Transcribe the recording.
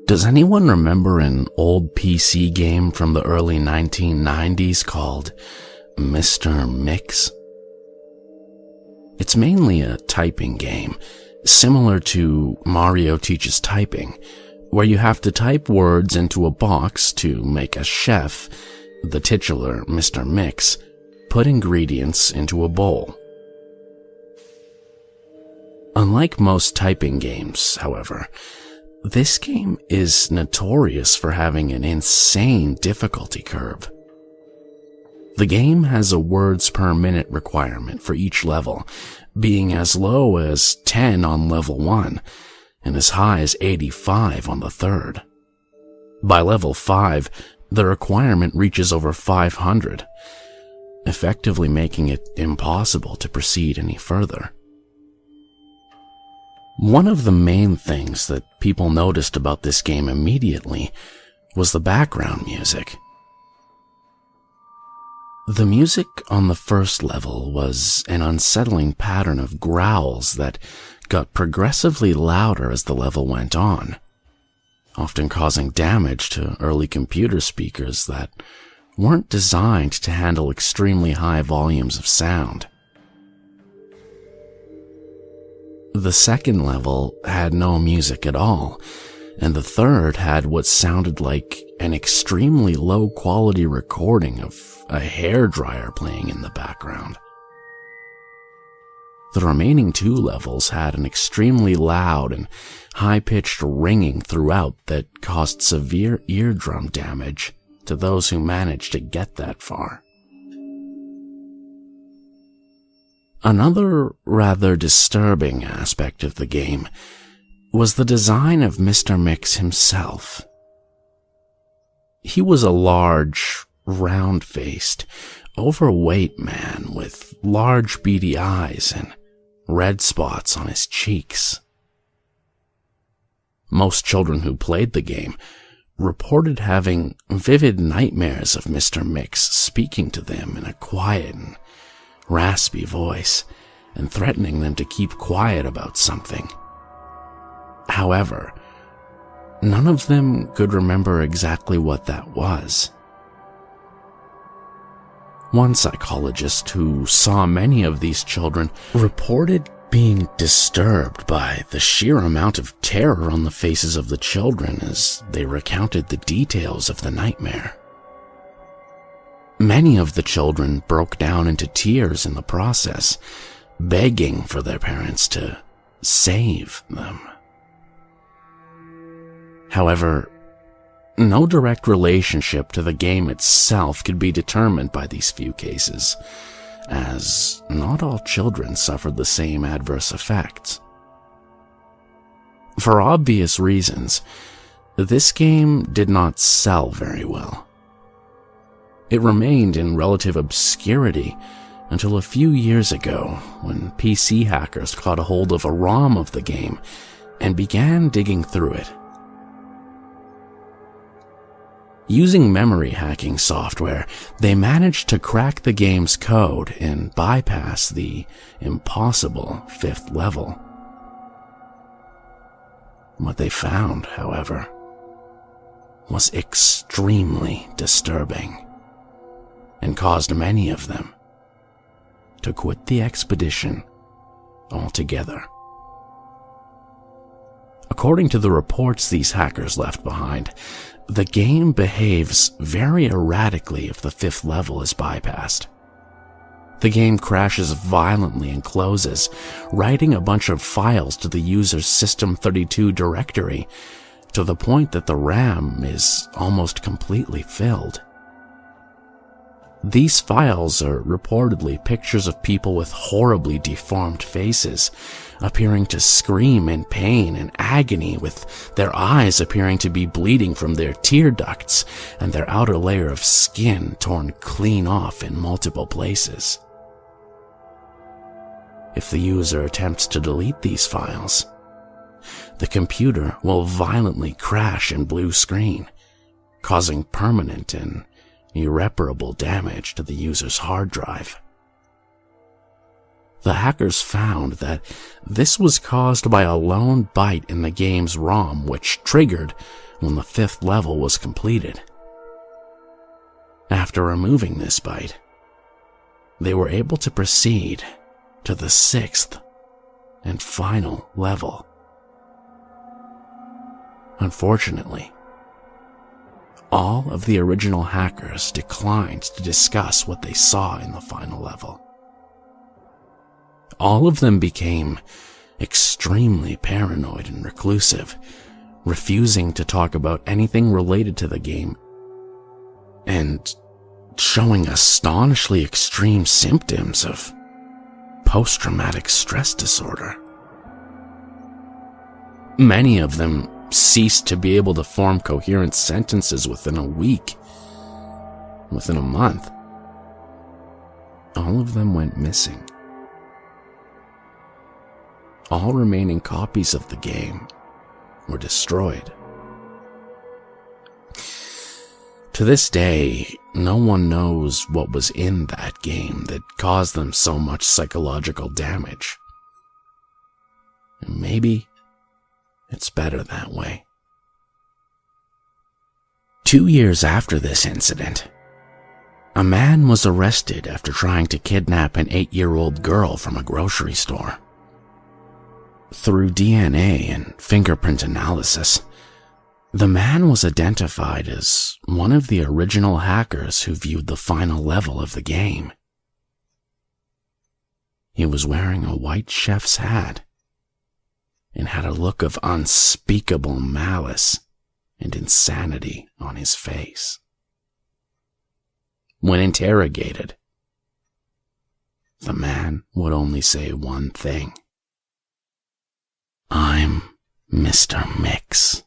Does anyone remember an old PC game from the early 1990s called Mr. Mix? It's mainly a typing game, similar to Mario Teaches Typing, where you have to type words into a box to make a chef, the titular Mr. Mix, put ingredients into a bowl. Unlike most typing games, however, this game is notorious for having an insane difficulty curve. The game has a words per minute requirement for each level, being as low as 10 on level 1 and as high as 85 on the third. By level 5, the requirement reaches over 500, effectively making it impossible to proceed any further. One of the main things that people noticed about this game immediately was the background music. The music on the first level was an unsettling pattern of growls that got progressively louder as the level went on, often causing damage to early computer speakers that weren't designed to handle extremely high volumes of sound. The second level had no music at all, and the third had what sounded like an extremely low-quality recording of a hairdryer playing in the background. The remaining 2 levels had an extremely loud and high-pitched ringing throughout that caused severe eardrum damage to those who managed to get that far. Another rather disturbing aspect of the game was the design of Mr. Mix himself. He was a large, round-faced, overweight man with large beady eyes and red spots on his cheeks. Most children who played the game reported having vivid nightmares of Mr. Mix speaking to them in a quiet and raspy voice and threatening them to keep quiet about something. However, none of them could remember exactly what that was. One psychologist who saw many of these children reported being disturbed by the sheer amount of terror on the faces of the children as they recounted the details of the nightmare. Many of the children broke down into tears in the process, begging for their parents to save them. However, no direct relationship to the game itself could be determined by these few cases, as not all children suffered the same adverse effects. For obvious reasons, this game did not sell very well. It remained in relative obscurity until a few years ago when PC hackers caught a hold of a ROM of the game and began digging through it. Using memory hacking software, they managed to crack the game's code and bypass the impossible 5th level. What they found, however, was extremely disturbing and caused many of them to quit the expedition altogether. According to the reports these hackers left behind, the game behaves very erratically if the 5th level is bypassed. The game crashes violently and closes, writing a bunch of files to the user's System32 directory to the point that the RAM is almost completely filled. These files are reportedly pictures of people with horribly deformed faces, appearing to scream in pain and agony, with their eyes appearing to be bleeding from their tear ducts and their outer layer of skin torn clean off in multiple places. If the user attempts to delete these files, the computer will violently crash and blue screen, causing permanent and irreparable damage to the user's hard drive. The hackers found that this was caused by a lone byte in the game's ROM, which triggered when the 5th level was completed. After removing this bite, they were able to proceed to the 6th and final level. Unfortunately, all of the original hackers declined to discuss what they saw in the final level. All of them became extremely paranoid and reclusive, refusing to talk about anything related to the game, and showing astonishingly extreme symptoms of post-traumatic stress disorder. Many of them ceased to be able to form coherent sentences within a week, within a month. All of them went missing. All remaining copies of the game were destroyed. To this day, no one knows what was in that game that caused them so much psychological damage. And maybe it's better that way. 2 years after this incident, a man was arrested after trying to kidnap an 8-year-old girl from a grocery store. Through DNA and fingerprint analysis, the man was identified as one of the original hackers who viewed the final level of the game. He was wearing a white chef's hat and had a look of unspeakable malice and insanity on his face. When interrogated, the man would only say one thing: "I'm Mr. Mix."